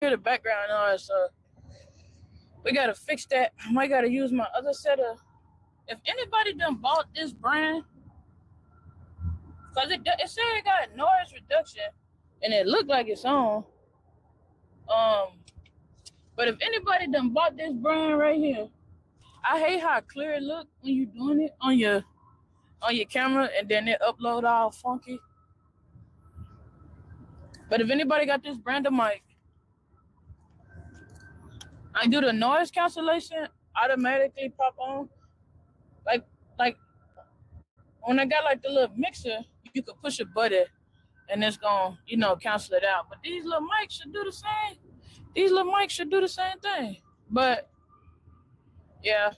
hear the background noise, so we gotta fix that. I might gotta use my other set of. If anybody done bought this brand, cause it said it got noise reduction, and it looked like it's on. Um, but if anybody done bought this brand right here, I hate how clear it look when you doing it on your camera, and then it upload all funky. But if anybody got this brand of mic, I do the noise cancellation automatically pop on. Like like when I got like the little mixer, you could push a button and it's gonna, cancel it out. But these little mics should do the same. These little mics should do the same thing. But yeah,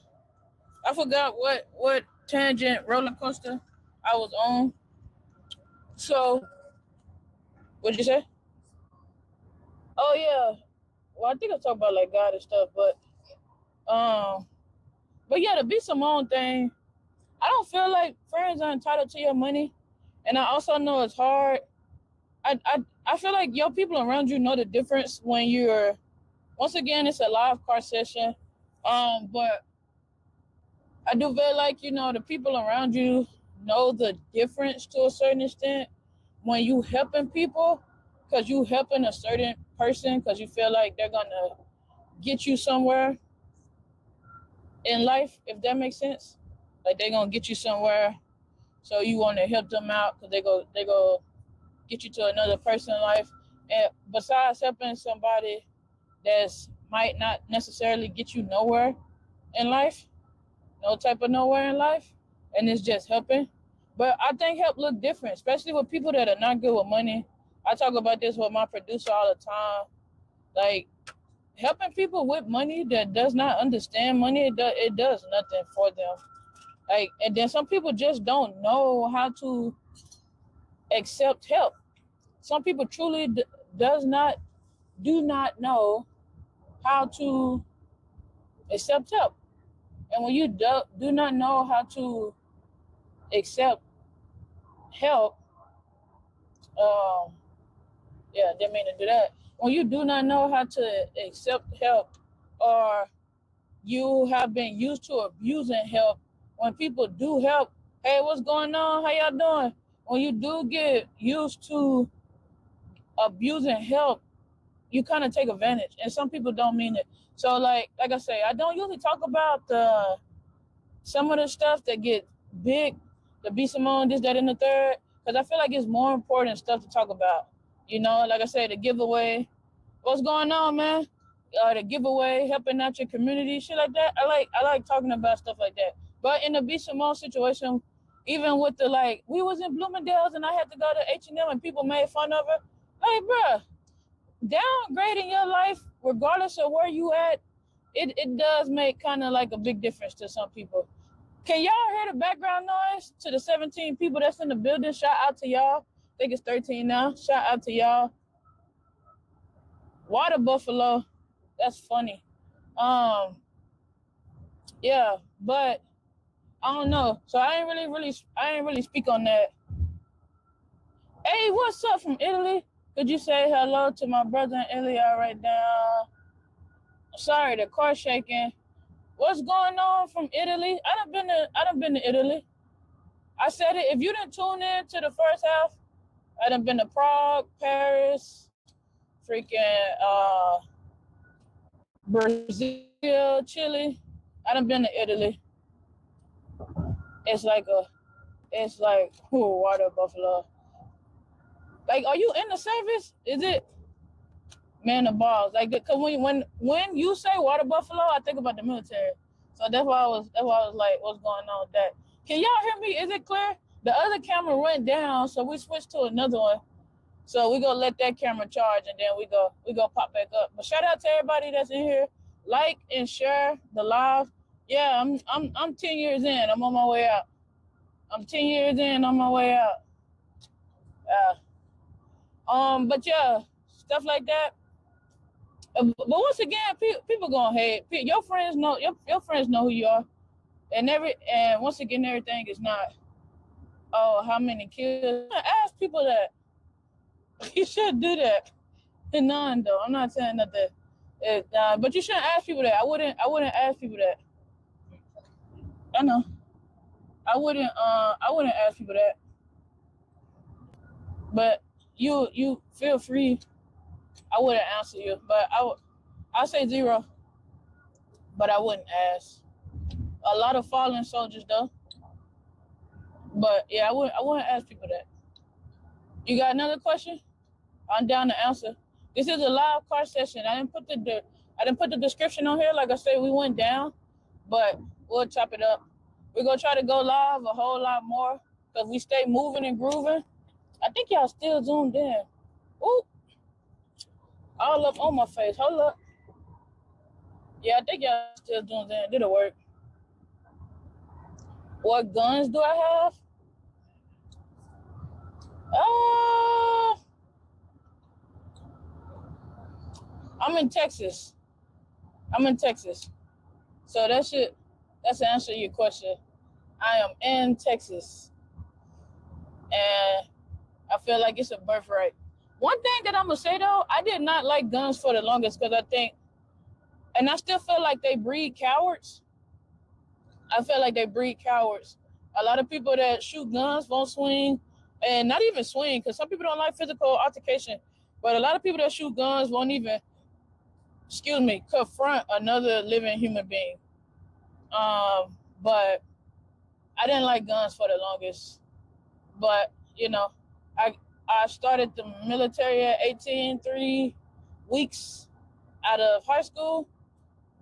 I forgot what tangent roller coaster I was on. So what'd you say? Oh yeah. Well, I think I talked about like God and stuff, um, but yeah, the be Simone thing. I don't feel like friends are entitled to your money, and I also know it's hard. I feel like your people around you know the difference when you're. Once again, it's a live car session, but I do feel like the people around you know the difference to a certain extent when you helping people, because you helping a certain person because you feel like they're gonna get you somewhere in life, if that makes sense. Like they're gonna get you somewhere, so you want to help them out because they go get you to another person in life. And besides helping somebody that's might not necessarily get you nowhere in life, no type of nowhere in life, and it's just helping. But I think help look different, especially with people that are not good with money. I talk about this with my producer all the time. Like helping people with money that does not understand money, it does nothing for them. Like, and then some people just don't know how to accept help. Some people truly do not know how to accept help. And when you do not know how to accept help, um, yeah, didn't mean to do that. When you do not know how to accept help, or you have been used to abusing help, when people do help, hey, what's going on? How y'all doing? When you do get used to abusing help, you kind of take advantage, and some people don't mean it. So, like I say, I don't usually talk about some of the stuff that get big, the be Simone, this, that, and the third, because I feel like it's more important stuff to talk about. Like I say, the giveaway, what's going on, man? The giveaway, helping out your community, shit like that. I like talking about stuff like that. But in the be Simone situation, even with the we was in Bloomingdale's and I had to go to H&M and people made fun of her. Like, bruh, downgrading your life, regardless of where you at, it does make kind of like a big difference to some people. Can y'all hear the background noise? To the 17 people that's in the building, shout out to y'all. I think it's 13 now. Shout out to y'all. Water buffalo, that's funny. Um, yeah, but I don't know. So I ain't really speak on that. Hey, what's up from Italy? Could you say hello to my brother in Italy right now? Sorry, the car shaking. What's going on from Italy? I done been to Italy. I said it. If you didn't tune in to the first half, I done been to Prague, Paris, freaking Brazil, Chile. I done been to Italy. It's like water buffalo. Like, are you in the service? Is it man the balls? Like, cause when you say water buffalo, I think about the military. So that's why I was like, what's going on with that? Can y'all hear me? Is it clear? The other camera went down, so we switched to another one. So we gonna let that camera charge, and then we go pop back up. But shout out to everybody that's in here. Like and share the live. Yeah, I'm 10 years in. I'm on my way out. I'm 10 years in. On my way out. But yeah, stuff like that. But once again, people gonna hate. Your friends know your friends know who you are, and once again, everything is not. Oh, how many kills? I ask people that. You should do that. None though. I'm not saying that. But you shouldn't ask people that. I wouldn't ask people that. I know. I wouldn't. I wouldn't ask people that. But you feel free. I wouldn't answer you, but I say 0. But I wouldn't ask. A lot of fallen soldiers though. But yeah, I wouldn't ask people that. You got another question? I'm down to answer. This is a live car session. I didn't put the description on here. Like I said, we went down, but we'll chop it up. We're gonna try to go live a whole lot more because we stay moving and grooving. I think y'all still zoomed in. Ooh, all up on my face. Hold up. Yeah, I think y'all still zoomed in. Did it work? What guns do I have? I'm in Texas. So that's the answer to your question. I am in Texas. And I feel like it's a birthright. One thing that I'm going to say, though, I did not like guns for the longest because I think, and I still feel like they breed cowards. A lot of people that shoot guns won't swing, and not even swing, because some people don't like physical altercation. But a lot of people that shoot guns won't even, confront another living human being. But I didn't like guns for the longest. But, I started the military at 18, 3 weeks out of high school.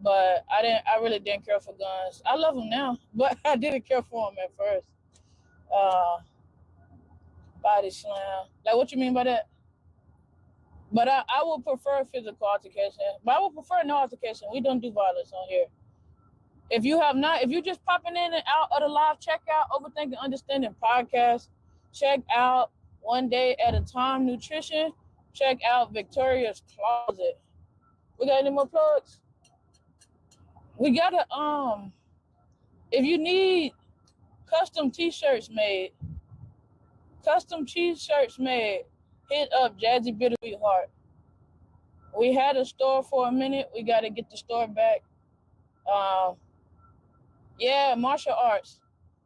But I really didn't care for guns. I love them now, but I didn't care for them at first. Body slam. Like, what you mean by that? But I would prefer physical altercation. But I would prefer no altercation. We don't do violence on here. If you just popping in and out of the live, check out Overthinking Understanding Podcast. Check out One Day at a Time Nutrition. Check out Victoria's Closet. We got any more plugs? We gotta, if you need custom t-shirts made, hit up Jazzy Bittersweet Heart. We had a store for a minute. We gotta get the store back. Yeah, martial arts.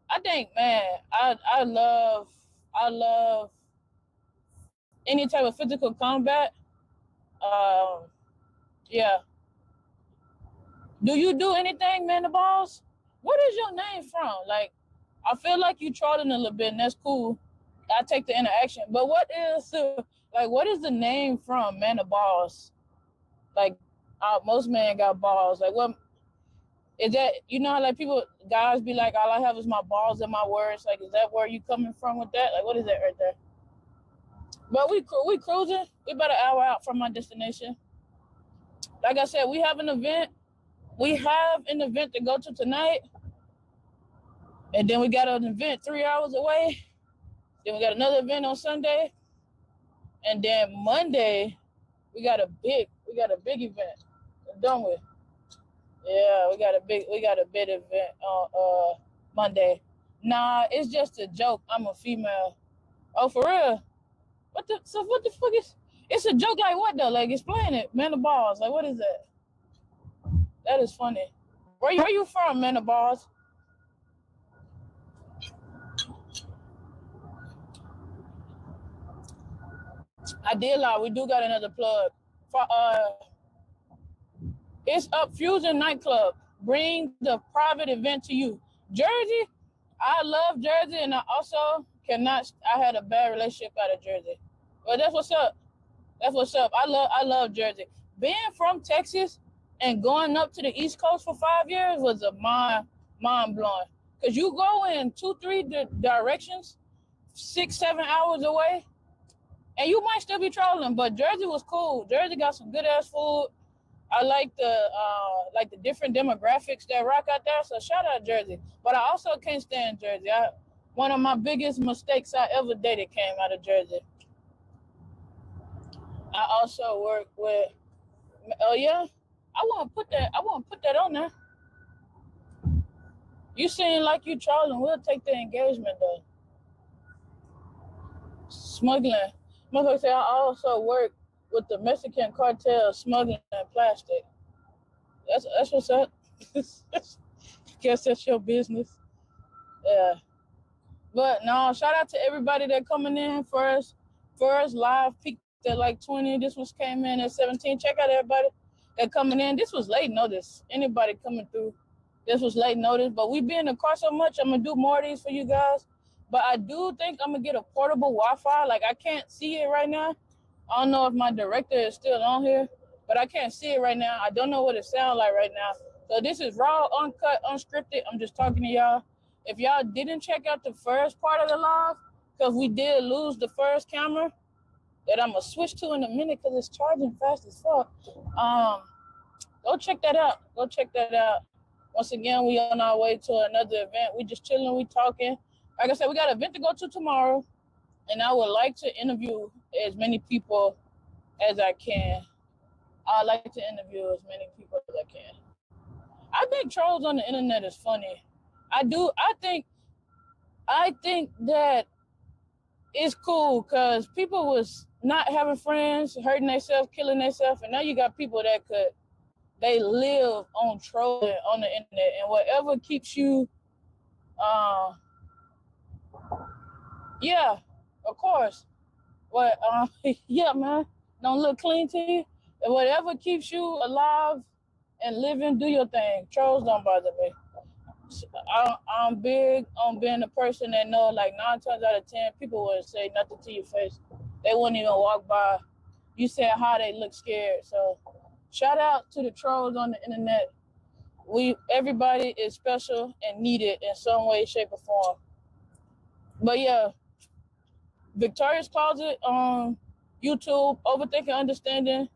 I think, man, I love any type of physical combat. Yeah. Do you do anything, man, the balls? What is your name from? Like, I feel like you trolling a little bit, and that's cool. I take the interaction. But what is the name from, man, the balls? Like, most men got balls. Like, what is that? You know how, like, guys be like, all I have is my balls and my words. Like, is that where you coming from with that? Like, what is that right there? But we cruising. We about an hour out from my destination. Like I said, we have an event. We have an event to go to tonight. And then we got an event 3 hours away. Then we got another event on Sunday. And then Monday, we got a big event. We're done with. Yeah, we got a big event on Monday. Nah, it's just a joke. I'm a female. Oh, for real? What the fuck is? It's a joke like what though? Like, explain it, man. The balls. Like, what is that? That is funny. Where you from, man? The balls. I did lie. We do got another plug. It's Up Fusion Nightclub. Bring the private event to you. Jersey. I love Jersey, and I also cannot. I had a bad relationship out of Jersey, but that's what's up. I love Jersey. Being from Texas and going up to the East Coast for 5 years was a mind blowing. Cause you go in 2-3 directions, 6-7 hours away, and you might still be traveling. But Jersey was cool. Jersey got some good ass food. I like the different demographics that rock out there. So shout out Jersey. But I also can't stand Jersey. One of my biggest mistakes I ever dated came out of Jersey. I also work with. Oh yeah, I won't put that on there. You seem like you trolling. We'll take the engagement though. Smuggling. Motherfucker say I also work with the Mexican cartel smuggling plastic. That's what's up. Guess that's your business. Yeah. But no, shout out to everybody that coming in first live peaked at like 20. This one came in at 17. Check out everybody that coming in. This was late notice. Anybody coming through, this was late notice. But we be in the car so much, I'm gonna do more of these for you guys. But I do think I'm gonna get a portable Wi-Fi. Like I can't see it right now. I don't know if my director is still on here, but I can't see it right now. I don't know what it sounds like right now. So this is raw, uncut, unscripted. I'm just talking to y'all. If y'all didn't check out the first part of the live, because we did lose the first camera that I'm going to switch to in a minute because it's charging fast as fuck. Go check that out. Go check that out. Once again, we on our way to another event. We just chilling, we talking. Like I said, we got an event to go to tomorrow, and I would like to interview as many people as I can. I like to interview as many people as I can. I think trolls on the internet is funny. I think that it's cool because people was not having friends, hurting themselves, killing themselves, and now you got people that they live on trolling on the internet, and whatever keeps you, yeah, of course. What, yeah, man, don't look clean to you. And whatever keeps you alive and living, do your thing. Trolls don't bother me. I'm big on being a person that know, like 9 times out of 10, people wouldn't say nothing to your face. They wouldn't even walk by. You said hi, they look scared. So shout out to the trolls on the internet. Everybody is special and needed in some way, shape, or form. But yeah, Victoria's Closet on YouTube, Overthinking Understanding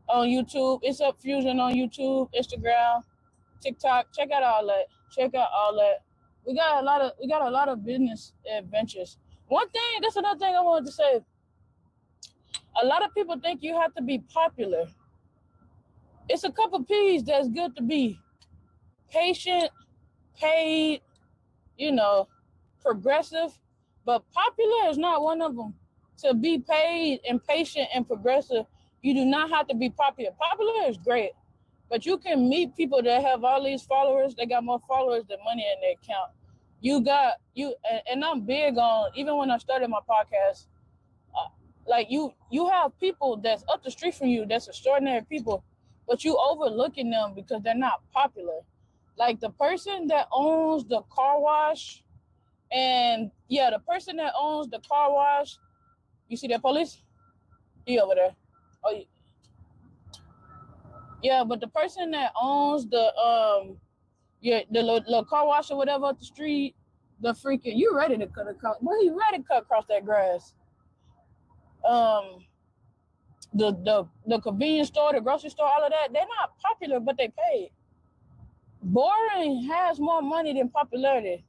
on YouTube. It's Up Fusion on YouTube, Instagram, TikTok. Check out all that. We got a lot of business adventures. That's another thing I wanted to say. A lot of people think you have to be popular. It's a couple P's that's good to be. Patient, paid, progressive. But popular is not one of them. To be paid and patient and progressive, you do not have to be popular. Popular is great. But you can meet people that have all these followers. They got more followers than money in their account. And I'm big on, even when I started my podcast, like you have people that's up the street from you that's extraordinary people, but you overlooking them because they're not popular. Like the person that owns the car wash, and yeah, the person that owns the car wash, you see that police? He over there. Oh, yeah, but the person that owns the little car wash or whatever up the street, the freaking, you ready to cut across? Well, you ready to cut across that grass? The convenience store, the grocery store, all of that, they're not popular, but they paid. Boring has more money than popularity.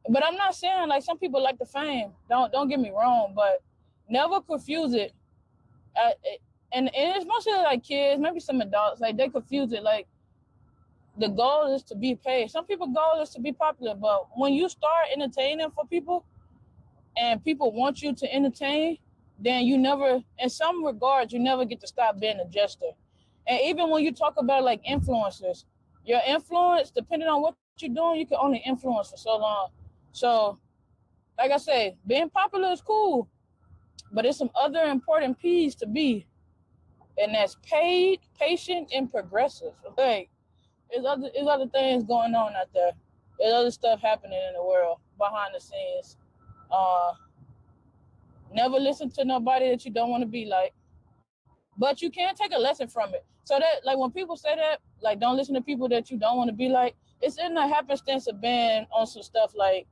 But I'm not saying like some people like the fame. Don't get me wrong, but never confuse it. And it's mostly like kids, maybe some adults, like they confuse it. Like the goal is to be paid. Some people's goal is to be popular, but when you start entertaining for people and people want you to entertain, then you never, in some regards, you never get to stop being a jester. And even when you talk about like influencers, your influence, depending on what you're doing, you can only influence for so long. So, like I say, being popular is cool, but there's some other important P's to be, and that's paid, patient, and progressive. Like, there's other things going on out there. There's other stuff happening in the world behind the scenes. Never listen to nobody that you don't want to be like, but you can take a lesson from it. So that, like, when people say that, like, don't listen to people that you don't want to be like, it's in the happenstance of being on some stuff like,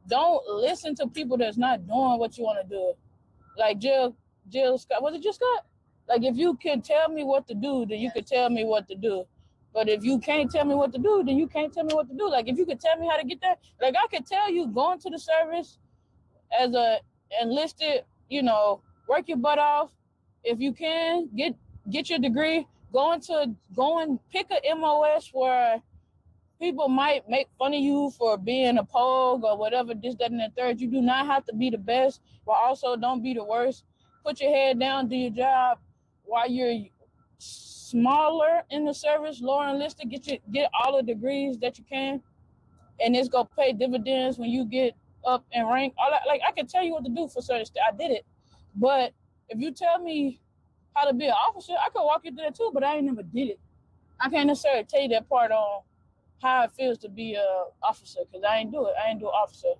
don't listen to people that's not doing what you want to do. Like Jill Scott, was it Jill Scott? Like, if you can tell me what to do, then you can tell me what to do. But if you can't tell me what to do, then you can't tell me what to do. Like, if you could tell me how to get there, like, I could tell you going to the service as a enlisted, work your butt off. If you can, get your degree, go and pick a MOS where people might make fun of you for being a pogue or whatever, this, that, and the third. You do not have to be the best, but also don't be the worst. put your head down, do your job while you're smaller in the service, lower enlisted, get all the degrees that you can, and it's gonna pay dividends when you get up in rank. Like I can tell you what to do for certain stuff. I did it, but if you tell me how to be an officer, I could walk you through that too. But I ain't never did it. I can't necessarily tell you that part on how it feels to be a officer because I ain't do it. I ain't do officer.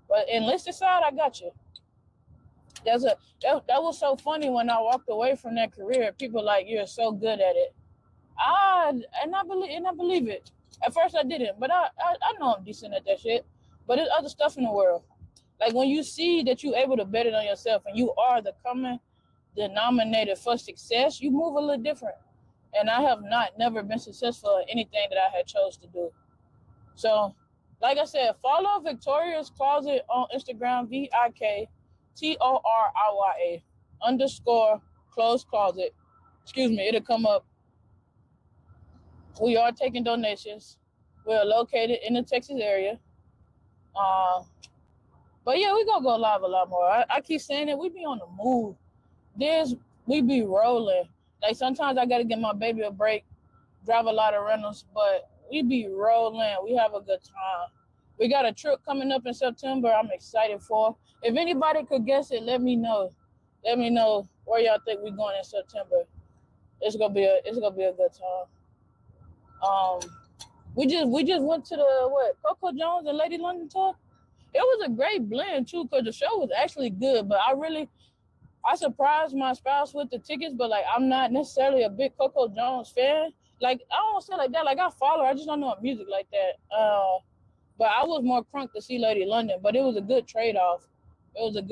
But enlisted side, I got you. That was so funny when I walked away from that career. People like, you're so good at it. I believe it. At first I didn't, but I know I'm decent at that shit. But there's other stuff in the world. Like when you see that you're able to bet it on yourself and you are the common denominator for success, you move a little different. And I have never been successful at anything that I had chose to do. So, like I said, follow Victoria's Closet on Instagram, VIKTORIYA_closed closet. Excuse me, it'll come up. We are taking donations. We're located in the Texas area. But yeah, we gonna go live a lot more. I keep saying it. We be on the move. We be rolling. Like sometimes I gotta give my baby a break, drive a lot of rentals, but we be rolling. We have a good time. We got a trip coming up in September I'm excited for. If anybody could guess it, let me know. Let me know where y'all think we're going in September. It's gonna be a good time. We just went to the Coco Jones and Lady London tour. It was a great blend too, because the show was actually good. But I surprised my spouse with the tickets, but like I'm not necessarily a big Coco Jones fan. Like I don't say like that. Like I follow her, I just don't know her music like that. But I was more crunk to see Lady London. But it was a good trade-off. It was a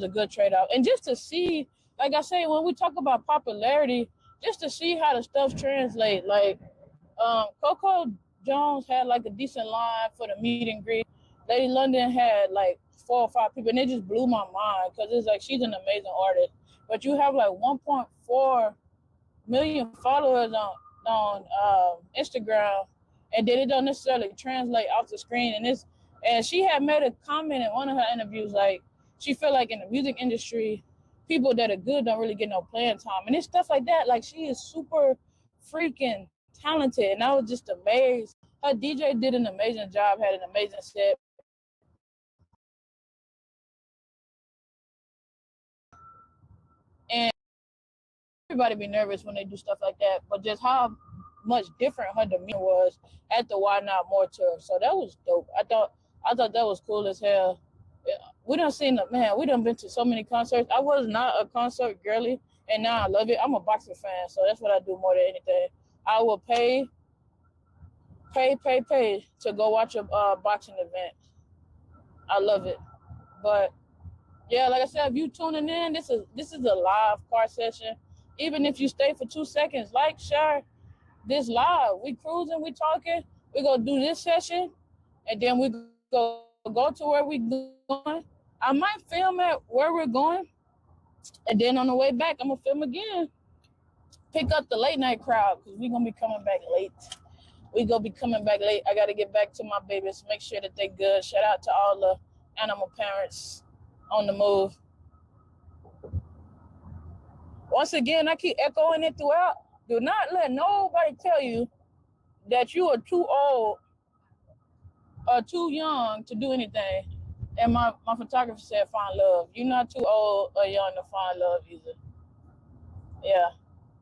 good trade-off. And just to see, like I say, when we talk about popularity, just to see how the stuff translate. Like Coco Jones had like a decent line for the meet and greet. Lady London had like 4 or 5 people, and it just blew my mind because it's like she's an amazing artist. But you have like 1.4 million followers on Instagram, and then it don't necessarily translate off the screen. And she had made a comment in one of her interviews, like she felt like in the music industry, people that are good don't really get no playing time, and it's stuff like that. Like she is super freaking talented, and I was just amazed. Her DJ did an amazing job, had an amazing set. And everybody be nervous when they do stuff like that, but just how much different her demeanor was at the Why Not More tour. So that was dope. I thought that was cool as hell. We done been to so many concerts. I was not a concert girly, and now I love it. I'm a boxing fan, so that's what I do more than anything. I will pay to go watch a boxing event. I love it. But yeah, like I said, if you tuning in, this is a live car session. Even if you stay for 2 seconds, like, share this live. We cruising, we talking. We gonna do this session, and then we go to where we going. I might film at where we're going, and then on the way back, I'm gonna film again. Pick up the late night crowd because we gonna be coming back late. I gotta get back to my babies, make sure that they good. Shout out to all the animal parents on the move. Once again, I keep echoing it throughout. Do not let nobody tell you that you are too old or too young to do anything. And my photographer said find love. You're not too old or young to find love either. Yeah.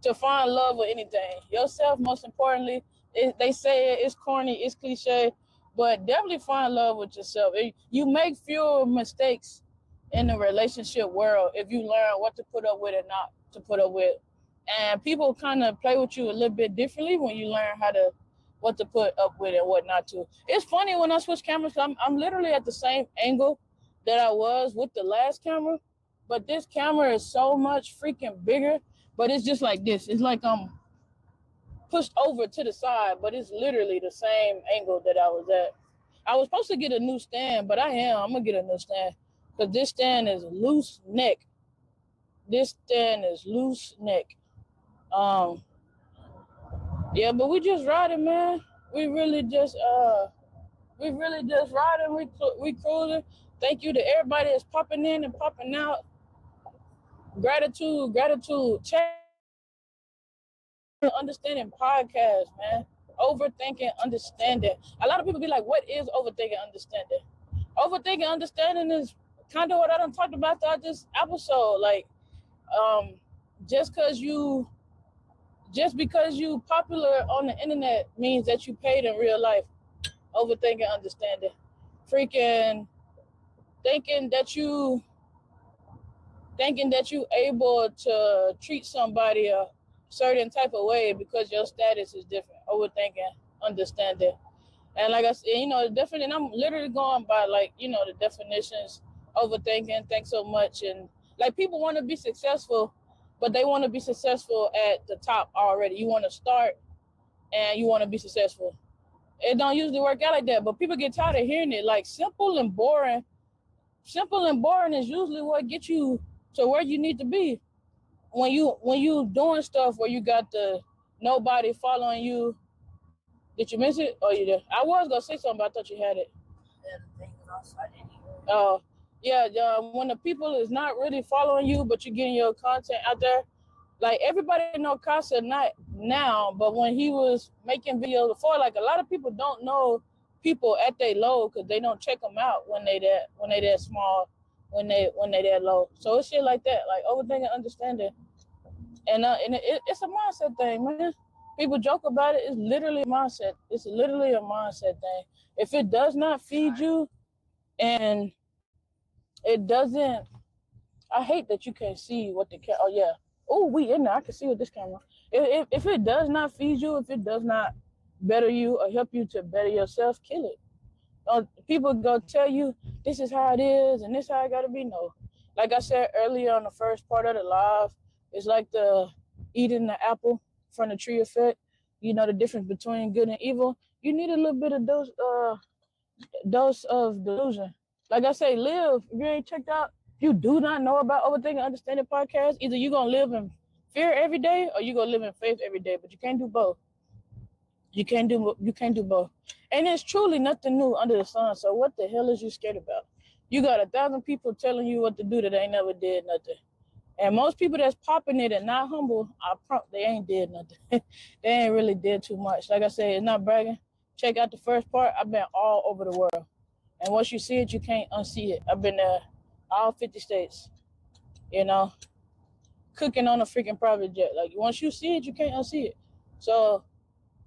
To find love with anything. Yourself, most importantly. They say it's corny, it's cliche, but definitely find love with yourself. You make fewer mistakes in the relationship world if you learn what to put up with and not to put up with. And people kind of play with you a little bit differently when you learn what to put up with and what not to. It's funny when I switch cameras, I'm literally at the same angle that I was with the last camera, but this camera is so much freaking bigger, but it's just like this. It's like I'm pushed over to the side, but it's literally the same angle that I was at. I was supposed to get a new stand, but I'm gonna get a new stand because this stand is loose neck. Yeah, but we just riding, man. We really just riding. We cruising. Thank you to everybody that's popping in and popping out. Gratitude. Check Understanding Podcast, man. Overthinking Understanding. A lot of people be like, what is overthinking understanding? Overthinking understanding is kind of what I done talked about throughout this episode. Like, um, just because you popular on the internet means that you paid in real life. Overthinking understanding. Freaking thinking that you able to treat somebody a certain type of way because your status is different. Overthinking understanding. And like I said, and I'm literally going by the definitions. Overthinking, thanks so much. And like people want to be successful, but they want to be successful at the top already. You want to start and you want to be successful. It don't usually work out like that, but people get tired of hearing it. Like simple and boring is usually what gets you to where you need to be. When you doing stuff where you got the nobody following you. Did you miss it? Oh, you did. I was gonna say something, but I thought you had it. Yeah, the thing is also I didn't hear it. Oh, yeah. When the people is not really following you, but you're getting your content out there, like everybody know Casa not now, but when he was making videos before, like a lot of people don't know people at their low because they don't check them out when they that small, when they that low. So it's shit like that, like overthinking, understanding, and it's a mindset thing, man. People joke about it. It's literally a mindset. It's literally a mindset thing. If it does not feed you, and it doesn't, I hate that you can't see what the oh yeah. Oh, we in there. I can see with this camera. If it does not feed you, if it does not better you or help you to better yourself, kill it. People go tell you this is how it is and this how it gotta be. No, like I said earlier on the first part of the live, it's like the eating the apple from the tree effect. You know the difference between good and evil. You need a little bit of dose of delusion. Like I say, live. If you ain't checked out, if you do not know about Overthinking Understanding Podcast, either you gonna live in fear every day or you gonna live in faith every day. But you can't do both. You can't do both. And it's truly nothing new under the sun. So what the hell is you scared about? You got 1,000 people telling you what to do that ain't never did nothing. And most people that's popping it and not humble, they ain't did nothing. They ain't really did too much. Like I said, it's not bragging. Check out the first part. I've been all over the world. And once you see it, you can't unsee it. I've been there all 50 states, cooking on a freaking private jet. Like once you see it, you can't unsee it. So,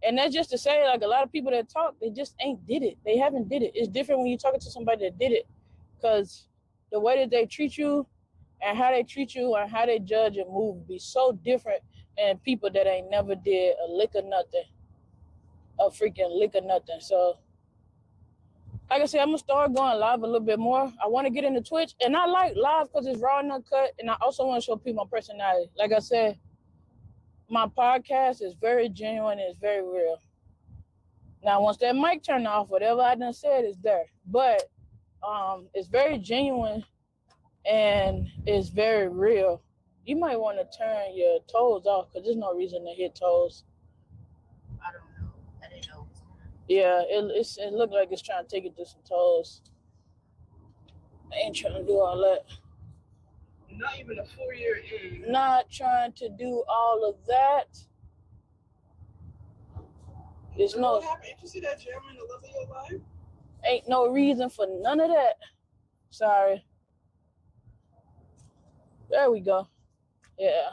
and that's just to say, like a lot of people that talk, they just ain't did it. They haven't did it. It's different when you're talking to somebody that did it, because the way that they treat you and how they treat you and how they judge and move be so different than people that ain't never did a lick of nothing, a freaking lick of nothing. So, like I said, I'm going to start going live a little bit more. I want to get into Twitch, and I like live because it's raw and uncut, and I also want to show people my personality. Like I said, my podcast is very genuine and it's very real. Now, once that mic turned off, whatever I done said is there. But it's very genuine and it's very real. You might want to turn your toes off because there's no reason to hit toes. I don't know. I didn't know. Yeah, it looked like it's trying to take it to some toes. I ain't trying to do all that. Not even a 4-year in. Not trying to do all of that. There's no. What happened? Did you see that gem in the love of your life? Ain't no reason for none of that. Sorry. There we go. Yeah.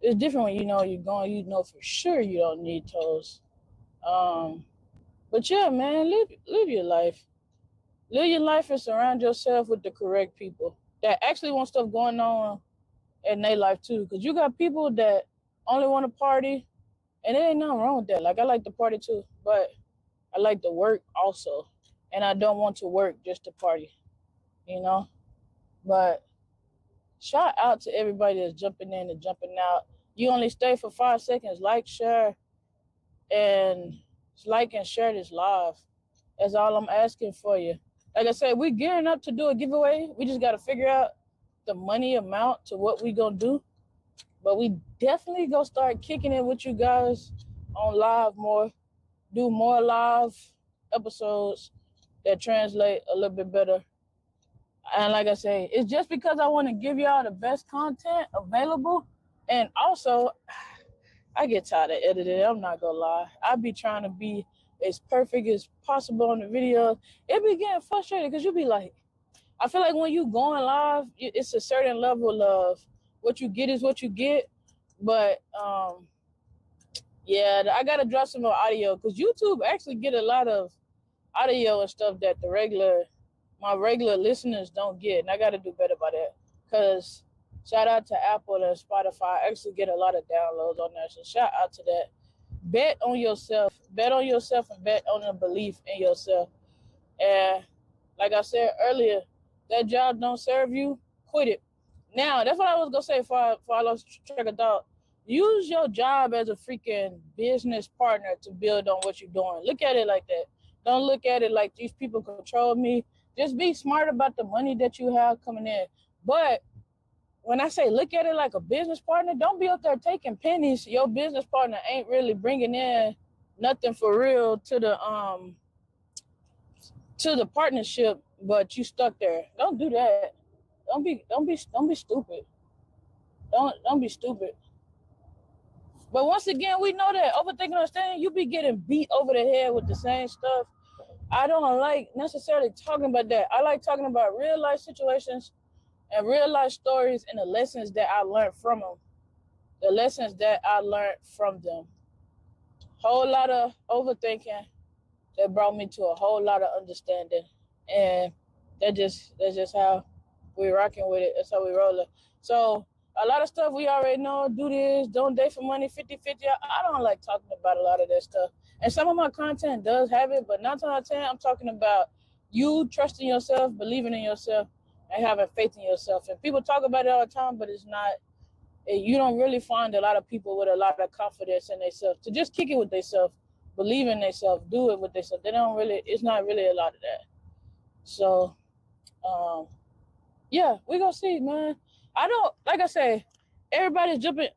It's different when you know you're going. You know for sure you don't need toes. But yeah, man, live your life. Live your life and surround yourself with the correct people that actually want stuff going on in their life too. Because you got people that only want to party, and there ain't nothing wrong with that. Like, I like to party too, but I like to work also. And I don't want to work just to party, But shout out to everybody that's jumping in and jumping out. You only stay for 5 seconds. Like, share, and share this live. That's all I'm asking for you. Like I said, we're gearing up to do a giveaway. We just got to figure out the money amount to what we going to do. But we definitely going to start kicking it with you guys on live more. Do more live episodes that translate a little bit better. And like I say, it's just because I want to give y'all the best content available. And also, I get tired of editing. I'm not gonna lie. I be trying to be as perfect as possible on the videos. It be getting frustrated because you be like, I feel like when you going live, it's a certain level of what you get is what you get. But yeah, I gotta drop some more audio because YouTube actually get a lot of audio and stuff that my regular listeners don't get, and I gotta do better by that. Cause shout out to Apple and Spotify, I actually get a lot of downloads on there, so shout out to that. Bet on yourself, and bet on the belief in yourself. And like I said earlier, that job don't serve you, quit it. Now, that's what I was gonna say before I lost track of thought. Use your job as a freaking business partner to build on what you're doing. Look at it like that. Don't look at it like these people control me. Just be smart about the money that you have coming in. But when I say look at it like a business partner, don't be up there taking pennies. Your business partner ain't really bringing in nothing for real to the partnership, but you stuck there. Don't do that. Don't be stupid. Don't be stupid. But once again, we know that overthinking understanding, you be getting beat over the head with the same stuff. I don't like necessarily talking about that. I like talking about real life situations and real life stories and the lessons that I learned from them. The lessons that I learned from them. Whole lot of overthinking that brought me to a whole lot of understanding. And that's just how we're rocking with it. That's how we roll it. So a lot of stuff we already know. Do this, don't date for money, 50-50. I don't like talking about a lot of that stuff. And some of my content does have it, but 9 times out of 10, I'm talking about you trusting yourself, believing in yourself, and having faith in yourself. And people talk about it all the time, but it's not, you don't really find a lot of people with a lot of confidence in themselves to just kick it with themselves, believe in themselves, do it with themselves. It's not really a lot of that. So, yeah, we gonna see, man. Like I say, everybody's jumping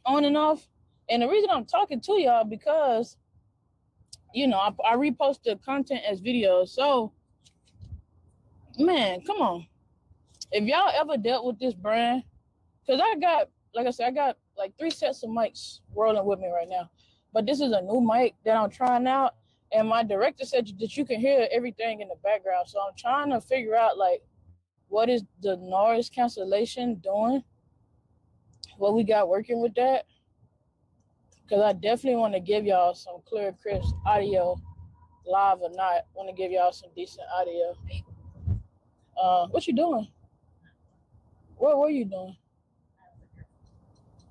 on and off. And the reason I'm talking to y'all because, I repost the content as videos. So, man, come on. If y'all ever dealt with this brand, because I got like 3 sets of mics rolling with me right now. But this is a new mic that I'm trying out. And my director said that you can hear everything in the background. So I'm trying to figure out, like, what is the noise cancellation doing? What we got working with that? Because I definitely want to give y'all some clear, crisp audio, live or not. Want to give y'all some decent audio. What you doing? What were you doing?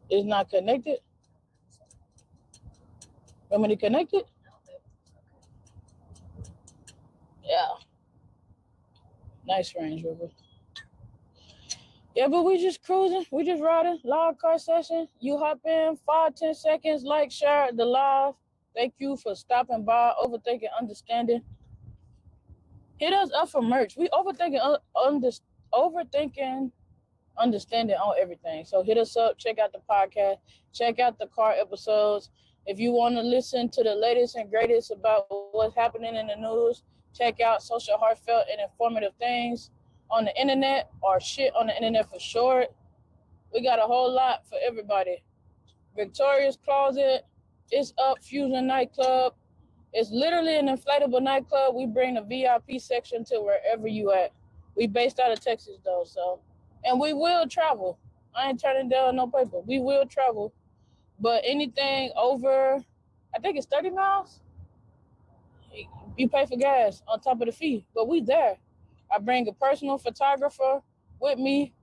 It's not connected? Want me to connect it? Yeah. Nice Range Rover. Yeah, but we just cruising. We just riding. Live car session. You hop in, 5-10 seconds, like, share the live. Thank you for stopping by. Overthinking Understanding. Hit us up for merch. We overthinking understanding on everything. So hit us up. Check out the podcast. Check out the car episodes. If you want to listen to the latest and greatest about what's happening in the news, check out social, heartfelt, and informative things on the internet, or shit on the internet for short. We got a whole lot for everybody. Victoria's Closet, it's up. Fusion Nightclub. It's literally an inflatable nightclub. We bring the VIP section to wherever you at. We based out of Texas though, so. And we will travel. I ain't turning down no paper. We will travel. But anything over, I think it's 30 miles, you pay for gas on top of the fee. But we there. I bring a personal photographer with me.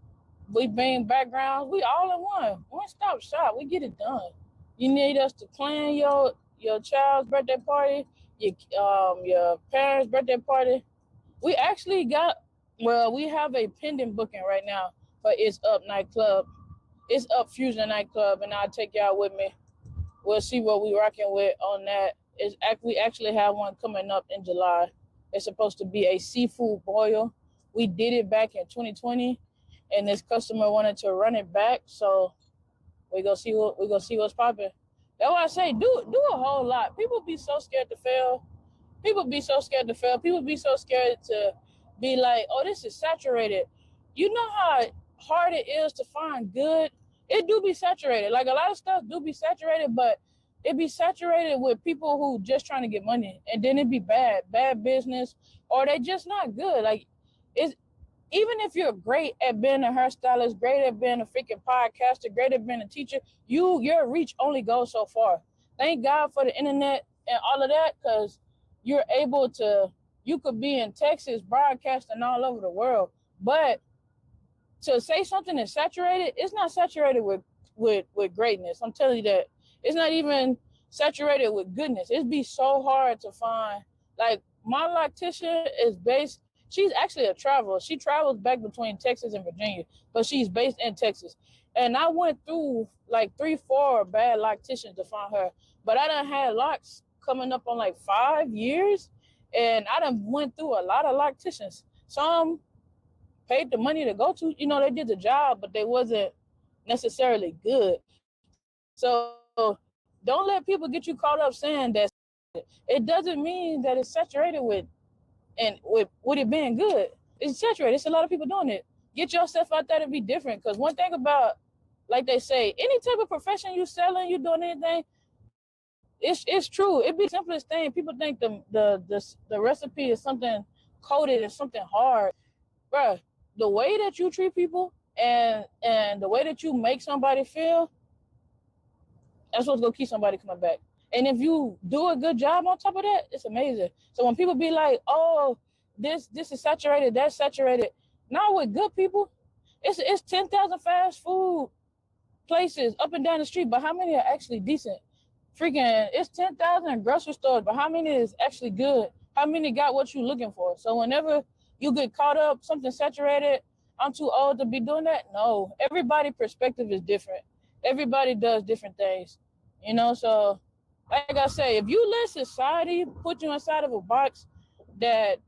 We bring backgrounds. We all in one. One-stop shop. We get it done. You need us to plan your child's birthday party, your parents' birthday party. We actually we have a pending booking right now for It's Up Nightclub. It's Up Fusion Nightclub, and I'll take y'all with me. We'll see what we rocking with on that. We actually have one coming up in July. It's supposed to be a seafood boil. We did it back in 2020, and this customer wanted to run it back, so we gonna see what's popping. That's why I say do a whole lot. People be so scared to fail. People be so scared to be like, oh, this is saturated. You know how hard it is to find good? It do be saturated. Like, a lot of stuff do be saturated, but it be saturated with people who just trying to get money, and then it be bad business, or they just not good. Like, it's, even if you're great at being a hairstylist, great at being a freaking podcaster, great at being a teacher, your reach only goes so far. Thank God for the internet and all of that, because you're able to, you could be in Texas broadcasting all over the world. But to say something is saturated, it's not saturated with greatness. I'm telling you that. It's not even saturated with goodness. It'd be so hard to find. Like, my loctician is based, she's actually a traveler. She travels back between Texas and Virginia, but she's based in Texas. And I went through like 3-4 bad locticians to find her. But I done had locks coming up on like 5 years, and I done went through a lot of locticians. Some paid the money to go to, they did the job, but they wasn't necessarily good. So don't let people get you caught up saying that. It doesn't mean that it's saturated with it being good. It's saturated. It's a lot of people doing it. Get yourself out there to be different. Because one thing about, like they say, any type of profession you selling, you doing anything, it's true. It be the simplest thing. People think the recipe is something coded and something hard. Bruh, the way that you treat people and the way that you make somebody feel, that's what's gonna keep somebody coming back. And if you do a good job on top of that, it's amazing. So when people be like, oh, this is saturated, that's saturated. Not with good people. It's 10,000 fast food places up and down the street, but how many are actually decent? Freaking, it's 10,000 grocery stores, but how many is actually good? How many got what you're looking for? So whenever you get caught up, something saturated, I'm too old to be doing that. No, everybody's perspective is different. Everybody does different things, so like I say, if you let society put you inside of a box that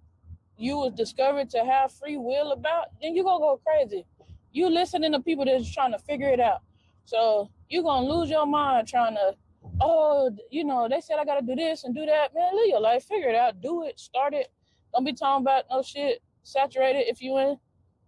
you was discovered to have free will about, then you're going to go crazy. You listening to people that's trying to figure it out. So you're going to lose your mind trying to, they said I got to do this and do that. Man, live your life. Figure it out. Do it. Start it. Don't be talking about no shit. Saturated. If you in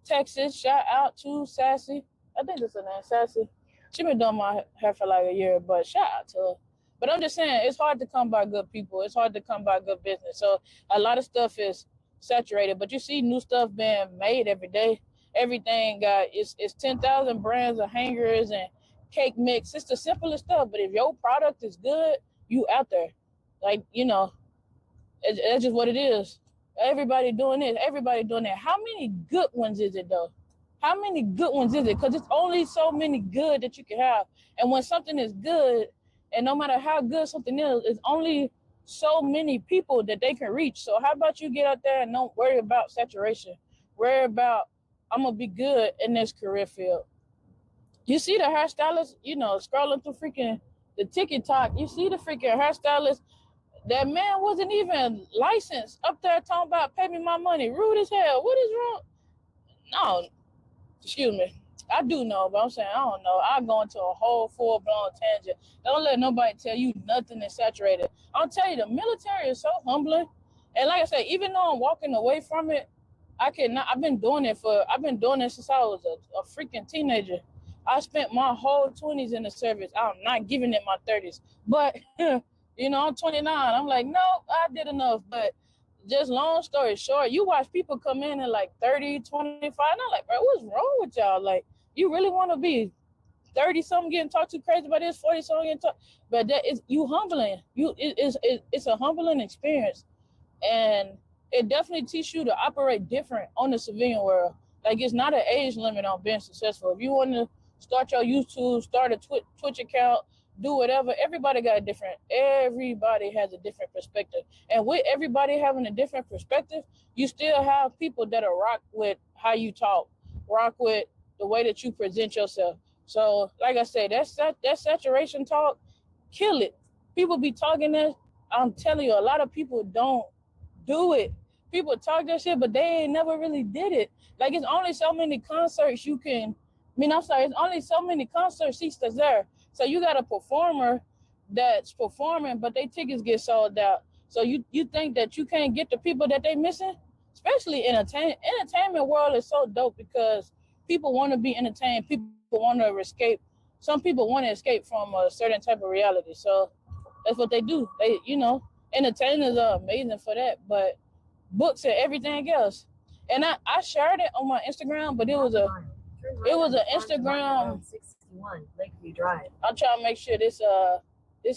Texas, shout out to Sassy. I think that's her name, Sassy. She been doing my hair for like a year, but shout out to her. But I'm just saying, it's hard to come by good people. It's hard to come by good business. So a lot of stuff is saturated, but you see new stuff being made every day. Everything it's 10,000 brands of hangers and cake mix. It's the simplest stuff, but if your product is good, you out there. Like, it's just what it is. Everybody doing this. Everybody doing that. How many good ones is it, though? How many good ones is it? Because it's only so many good that you can have. And when something is good, and no matter how good something is, it's only so many people that they can reach. So how about you get out there and don't worry about saturation? Worry about, I'm going to be good in this career field. You see the hairstylist, scrolling through freaking the TikTok. You see the freaking hairstylist. That man wasn't even licensed up there talking about pay me my money. Rude as hell. What is wrong? No, excuse me. I do know, but I'm saying I don't know. I go into a whole full-blown tangent. Don't let nobody tell you nothing is saturated. I'll tell you, the military is so humbling. And like I said, even though I'm walking away from it, I've been doing it since I was a freaking teenager. I spent my whole 20s in the service. I'm not giving it my 30s. But, I'm 29. I'm like, no, I did enough. But just long story short, you watch people come in at like 30, 25. And I'm like, bro, what's wrong with y'all? Like, you really want to be 30-something getting talked to crazy about this, 40-something getting talked? But that is you humbling. It's a humbling experience. And it definitely teaches you to operate different on the civilian world. Like, it's not an age limit on being successful. If you want to start your YouTube, start a Twitch account, do whatever, everybody has a different perspective. And with everybody having a different perspective, you still have people that are rock with how you talk, rock with the way that you present yourself. So, like I said, that saturation talk, kill it. People be talking that. I'm telling you, a lot of people don't do it. People talk that shit, but they ain't never really did it. Like, it's only so many concerts it's only so many concert seats that's there. So you got a performer that's performing, but their tickets get sold out. So you think that you can't get the people that they missing? especially entertainment world is so dope because people want to be entertained. People want to escape. Some people want to escape from a certain type of reality. So that's what they do. Entertainers are amazing for that. But books and everything else. And I shared it on my Instagram, but it was an Instagram. 61 Lakeview Drive. I'm trying to make sure this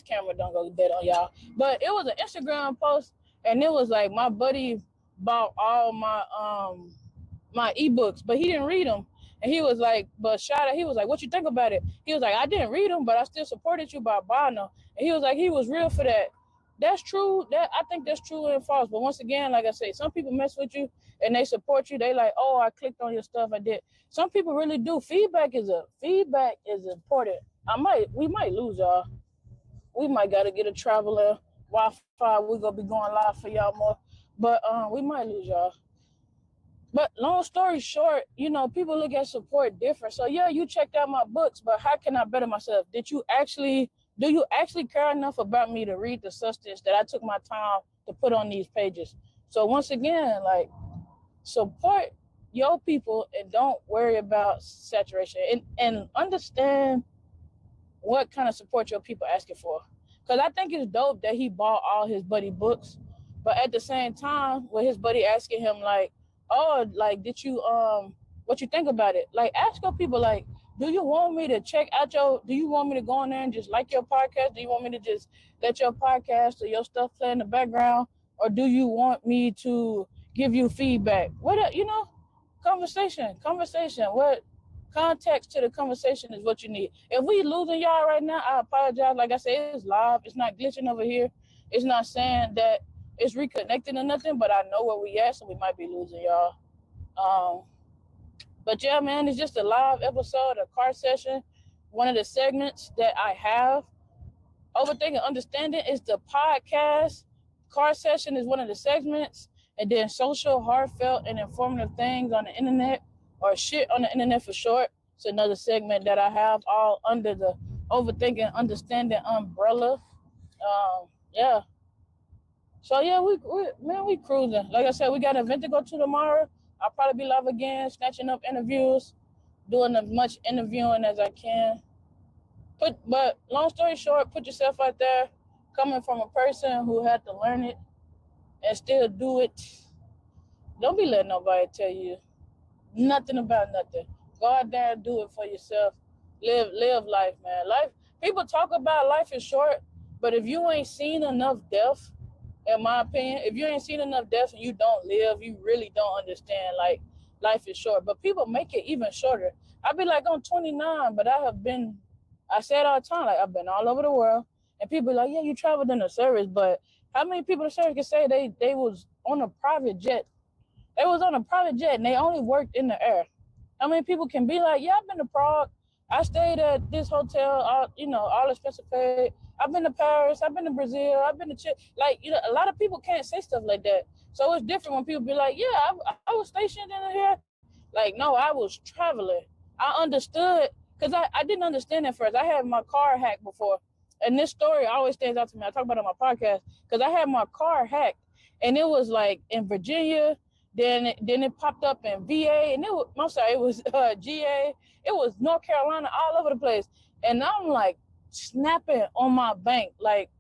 camera don't go dead on y'all. But it was an Instagram post, and it was like my buddy bought all my ebooks, but he didn't read them. And he was like, he was like, what you think about it? He was like, I didn't read them, but I still supported you by buying them. And he was like, he was real for that. That's true. I think that's true and false. But once again, like I say, some people mess with you and they support you. They like, oh, I clicked on your stuff. I did. Some people really do. Feedback is important. We might lose y'all. We might gotta get a traveler Wi-Fi. We're gonna be going live for y'all more. But we might lose y'all. But long story short, people look at support different. So yeah, you checked out my books, but how can I better myself? Do you actually care enough about me to read the substance that I took my time to put on these pages? So once again, like, support your people and don't worry about saturation, and understand what kind of support your people asking for. Because I think it's dope that he bought all his buddy books, but at the same time, with his buddy asking him like, oh, like, did you what you think about it? Like, ask your people, like, do you want me to do you want me to go in there and just like your podcast? Do you want me to just let your podcast or your stuff play in the background? Or do you want me to give you feedback? Conversation. What context to the conversation is what you need. If we losing y'all right now, I apologize. Like I said, it's live. It's not glitching over here. It's not saying that it's reconnecting or nothing, but I know where we at, so we might be losing y'all. But yeah, man, it's just a live episode, a car session. One of the segments that I have. Overthinking Understanding is the podcast. Car session is one of the segments. And then social, heartfelt, and informative things on the internet, or shit on the internet for short. It's another segment that I have, all under the Overthinking Understanding umbrella. Yeah. So yeah, we cruising. Like I said, we got an event to go to tomorrow. I'll probably be live again, snatching up interviews, doing as much interviewing as I can. But long story short, put yourself out there, coming from a person who had to learn it and still do it. Don't be letting nobody tell you nothing about nothing. Go out there and do it for yourself. Live life, man. People talk about life is short, but if you ain't seen enough death, in my opinion, if you ain't seen enough death and you don't live, you really don't understand, like, life is short. But people make it even shorter. I be like, I'm 29, but I say it all the time, like, I've been all over the world. And people be like, yeah, you traveled in the service, but how many people in the service can say they was on a private jet? They was on a private jet and they only worked in the air. How many people can be like, yeah, I've been to Prague. I stayed at this hotel, all expenses paid. I've been to Paris. I've been to Brazil. I've been to Chile. Like, a lot of people can't say stuff like that. So it's different when people be like, yeah, I was stationed in here. Like, no, I was traveling. I understood, because I didn't understand at first. I had my car hacked before. And this story always stands out to me. I talk about it on my podcast, because I had my car hacked. And it was like in Virginia. Then it popped up in VA, and it was GA. It was North Carolina, all over the place. And I'm like snapping on my bank. Like,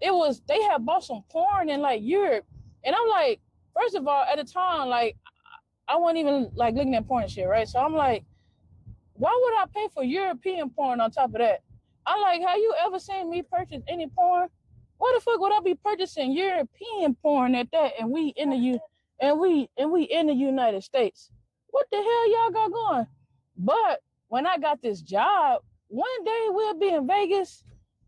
they had bought some porn in like Europe. And I'm like, first of all, at the time, like, I wasn't even like looking at porn and shit, right? So I'm like, why would I pay for European porn on top of that? I'm like, have you ever seen me purchase any porn? Why the fuck would I be purchasing European porn at that? And we in the United States. What the hell y'all got going? But when I got this job, one day we'll be in Vegas,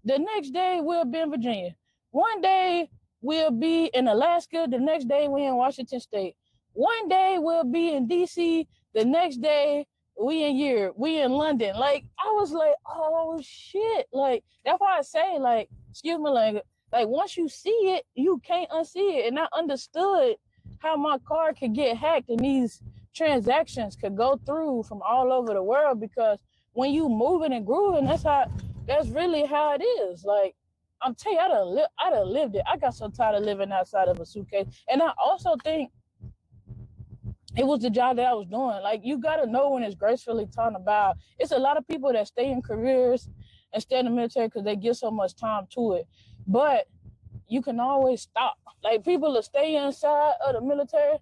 the next day we'll be in Virginia. One day we'll be in Alaska, the next day we're in Washington State. One day we'll be in DC, the next day we in Europe, we in London. Like, I was like, oh shit. Like, that's why I say, like, excuse my language, like, once you see it, you can't unsee it. And I understood how my car could get hacked and these transactions could go through from all over the world, because when you moving and grooving, that's really how it is. Like, I'm telling you, I done lived it. I got so tired of living outside of a suitcase. And I also think it was the job that I was doing. Like, you got to know when it's gracefully time to bow. It's a lot of people that stay in careers and stay in the military because they give so much time to it. But you can always stop. Like, people will stay inside of the military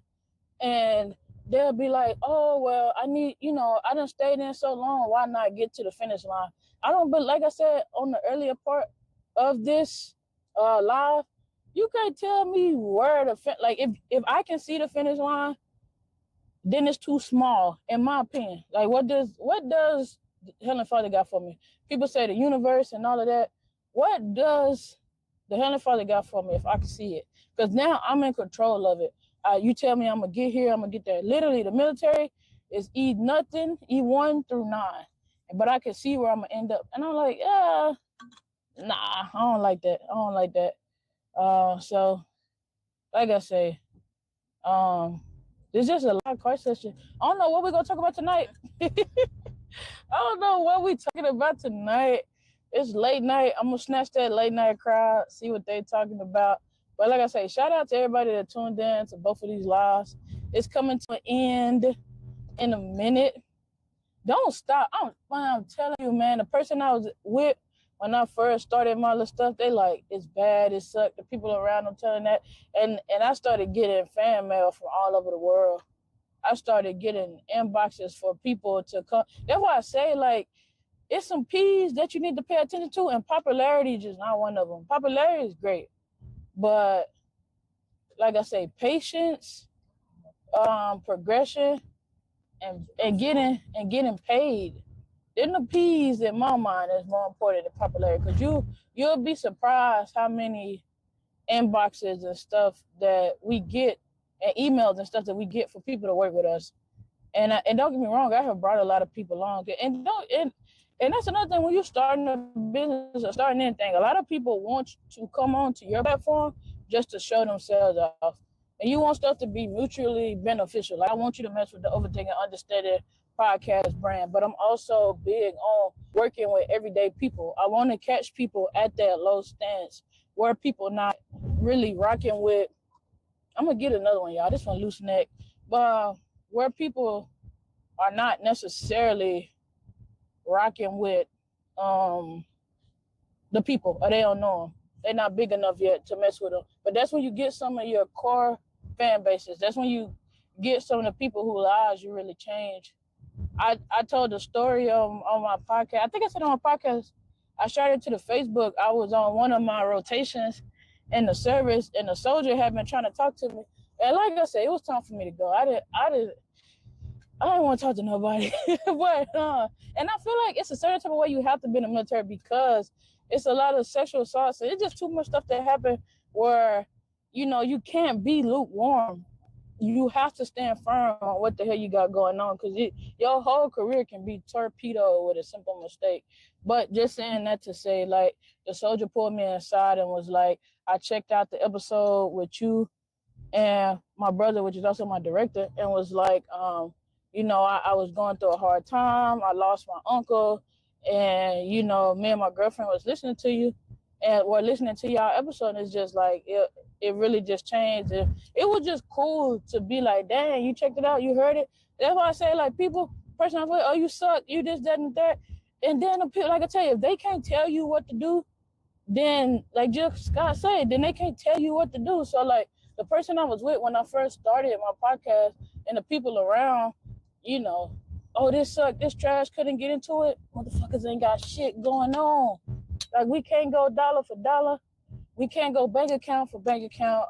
and they'll be like, oh, well, I need, I done stayed in so long. Why not get to the finish line? But like I said on the earlier part of this live, you can't tell me where like, if I can see the finish line, then it's too small, in my opinion. Like, what does Heavenly Father got for me? People say the universe and all of that. What does the Heavenly Father got for me if I can see it? Because now I'm in control of it. You tell me I'm going to get here, I'm going to get there. Literally, the military is E1 through 9. But I can see where I'm going to end up. And I'm like, nah, I don't like that. So, like I say, there's just a lot of questions. I don't know what we're going to talk about tonight. I don't know what we're talking about tonight. It's late night. I'm going to snatch that late night crowd, see what they're talking about. But like I say, shout out to everybody that tuned in to both of these lives. It's coming to an end in a minute. Don't stop. I'm telling you, man, the person I was with when I first started my little stuff, they like, it's bad, it sucked. The people around them telling that. And I started getting fan mail from all over the world. I started getting inboxes for people to come. That's why I say, like, it's some P's that you need to pay attention to, and popularity is just not one of them. Popularity is great, but like I say, patience, progression, and getting paid. Then the P's in my mind is more important than popularity, because you'll be surprised how many inboxes and stuff that we get, and emails and stuff that we get for people to work with us. And don't get me wrong, I have brought a lot of people on, and that's another thing. When you're starting a business or starting anything, a lot of people want to come on to your platform just to show themselves off. And you want stuff to be mutually beneficial. Like, I want you to mess with the Overthinking Understanding Podcast brand, but I'm also big on working with everyday people. I want to catch people at that low stance where people not really rocking with. I'm going to get another one, y'all. This one loose neck. But where people are not necessarily rocking with the people, or they don't know them. They're not big enough yet to mess with them. But that's when you get some of your core fan bases. That's when you get some of the people whose lives you really change. I told the story on my podcast. I think I said on my podcast, I shared it to the Facebook. I was on one of my rotations in the service, and the soldier had been trying to talk to me. And like I said, it was time for me to go. I didn't want to talk to nobody. But and I feel like it's a certain type of way you have to be in the military, because it's a lot of sexual assault. So it's just too much stuff that happen where, you can't be lukewarm. You have to stand firm on what the hell you got going on, because your whole career can be torpedoed with a simple mistake. But just saying that to say, like, the soldier pulled me inside and was like, I checked out the episode with you and my brother, which is also my director, and was like, I was going through a hard time. I lost my uncle, and, me and my girlfriend was listening to you, and we're listening to y'all episode, and it's just like, it really just changed. It was just cool to be like, dang, you checked it out, you heard it. That's why I say, like, person I like, oh, you suck, you this, that, and that. And then, like I tell you, if they can't tell you what to do, then, like just Scott said, then they can't tell you what to do. So, like, the person I was with when I first started my podcast, and the people around, oh, this sucked, this trash, couldn't get into it. Motherfuckers ain't got shit going on. Like, we can't go dollar for dollar. We can't go bank account for bank account.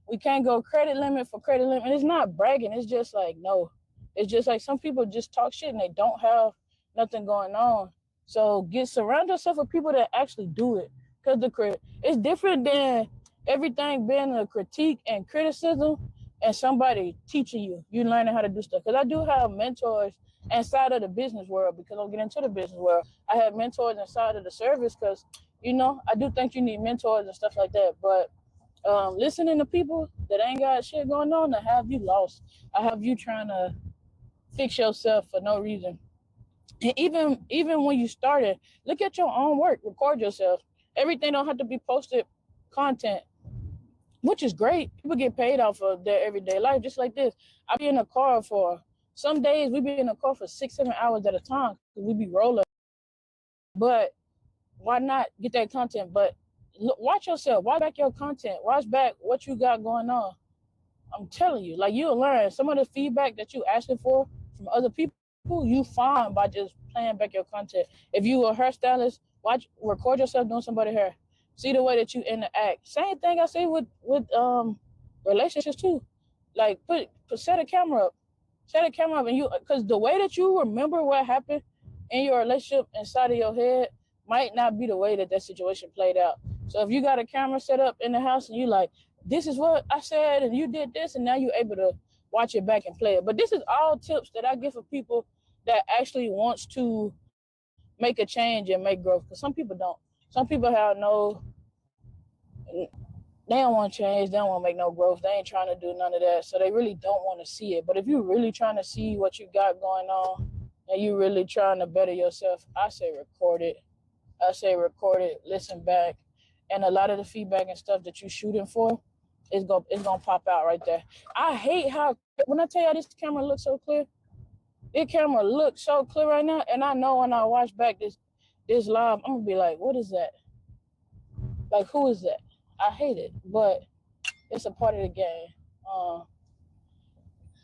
We can't go credit limit for credit limit. And it's not bragging. It's just like, no. It's just like some people just talk shit and they don't have nothing going on. So surround yourself with people that actually do it. Because it's different than everything being a critique and criticism and somebody teaching you. You learning how to do stuff. Because I do have mentors inside of the business world, because I'll get into the business world. I have mentors inside of the service, because I do think you need mentors and stuff like that. But listening to people that ain't got shit going on, to have you lost. I have you trying to fix yourself for no reason. And even when you started, look at your own work, record yourself. Everything don't have to be posted content. which is great. People get paid off of their everyday life, just like this. I be in a car for some days. We be in a car for 6-7 hours at a time because we be rolling. But why not get that content? But look, watch yourself. Watch back your content. Watch back what you got going on. I'm telling you, like you'll learn some of the feedback that you asking for from other people. You find by just playing back your content. If you a hairstylist, record yourself doing somebody's hair. See the way that you interact. Same thing I say with relationships too. Like set a camera up. Set a camera up, and because the way that you remember what happened in your relationship inside of your head might not be the way that situation played out. So if you got a camera set up in the house and you like, this is what I said, and you did this, and now you're able to watch it back and play it. But this is all tips that I give for people that actually wants to make a change and make growth. Because some people don't. Some people they don't want to change. They don't want to make no growth. They ain't trying to do none of that. So they really don't want to see it. But if you're really trying to see what you got going on and you really trying to better yourself, I say record it. Listen back. And a lot of the feedback and stuff that you're shooting for, it's gonna pop out right there. I hate how, when I tell you this camera looks so clear, this camera looks so clear right now, and I know when I watch back this live, I'm gonna be like, what is that? Like, who is that? I hate it, but it's a part of the game.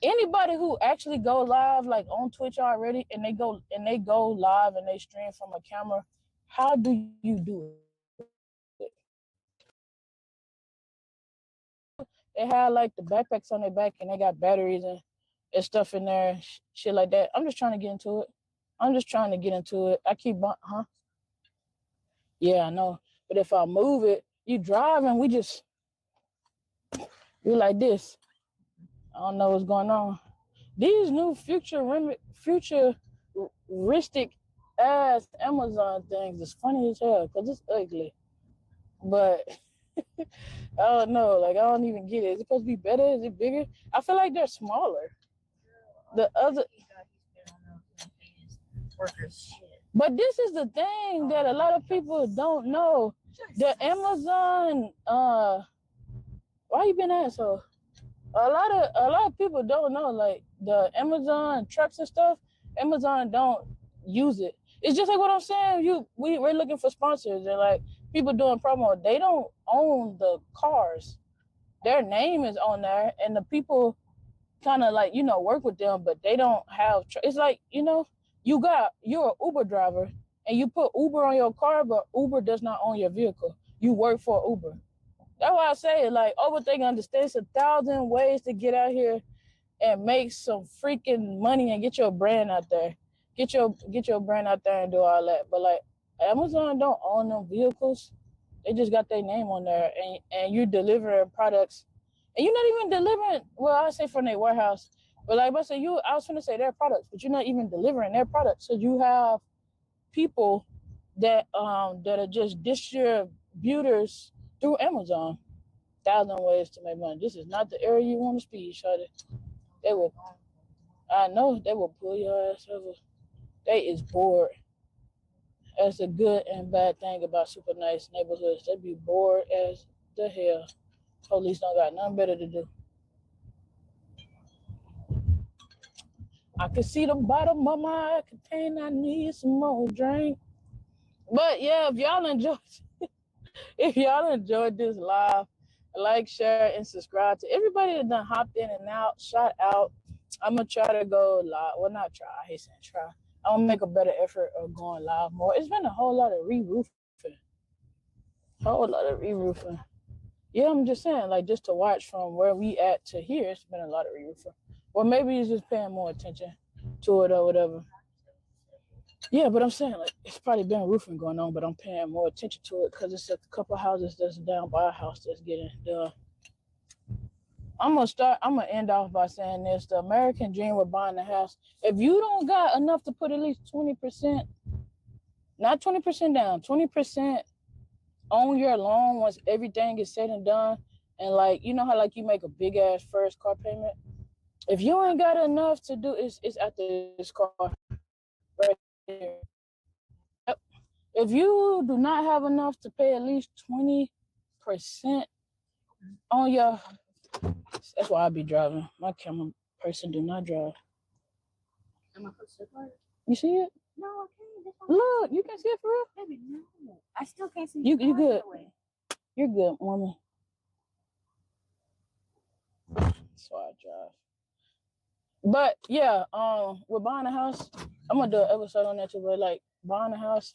Anybody who actually go live like on Twitch already, and they go live and they stream from a camera, how do you do it? They have like the backpacks on their back and they got batteries and stuff in there, shit like that. I'm just trying to get into it. I keep, yeah, I know. But if I move it, you drive and you're like this. I don't know what's going on. These new futuristic ass Amazon things is funny as hell because it's ugly. But I don't know. Like, I don't even get it. Is it supposed to be better? Is it bigger? I feel like they're smaller. The other. But this is the thing that a lot of people don't know. The Amazon, why you been asshole? A lot of people don't know, like the Amazon trucks and stuff. Amazon don't use it. It's just like what I'm saying. We're looking for sponsors and like people doing promo. They don't own the cars. Their name is on there, and the people kind of like work with them, but they don't have. It's like you're an Uber driver, and you put Uber on your car, but Uber does not own your vehicle. You work for Uber. That's why I say, like, Overthinking Understanding. It's 1,000 ways to get out here and make some freaking money and get your brand out there. Get your brand out there and do all that. But like, Amazon don't own them vehicles. They just got their name on there, and you're delivering products, and you're not even delivering. Well, I say from their warehouse, but like I said, I was going to say their products, but you're not even delivering their products. So you have people that are just distributors through Amazon. 1,000 ways to make money. This is not the area you want to speed, shawty. I know they will pull your ass over. They is bored. That's a good and bad thing about super nice neighborhoods. They be bored as the hell. Police don't got nothing better to do. I can see the bottom of my container. I need some more drink. But yeah, if y'all enjoyed this live, like, share, and subscribe to everybody that done hopped in and out. Shout out. I'm gonna try to go live. Well, not try. I hate saying try. I'm gonna make a better effort of going live more. It's been a whole lot of re-roofing. Yeah, I'm just saying, like, just to watch from where we at to here, it's been a lot of re-roofing. Or maybe it's just paying more attention to it or whatever. Yeah, but I'm saying, like, it's probably been roofing going on, but I'm paying more attention to it because it's a couple houses that's down by a house that's getting done. I'm gonna end off by saying this: the American dream with buying a house. If you don't got enough to put at least 20%, not 20% down, 20% on your loan once everything is said and done, and like how like you make a big ass first car payment. If you ain't got enough to do, it's after this car right here. Yep. If you do not have enough to pay at least 20% on your. That's why I be driving. My camera person do not drive. Am I supposed to start? You see it? No, okay. Look, you can see it for real? Baby, no. I still can't see You good. Away. You're good, woman. That's why I drive. But yeah, with buying a house, I'm gonna do an episode on that too. But like buying a house,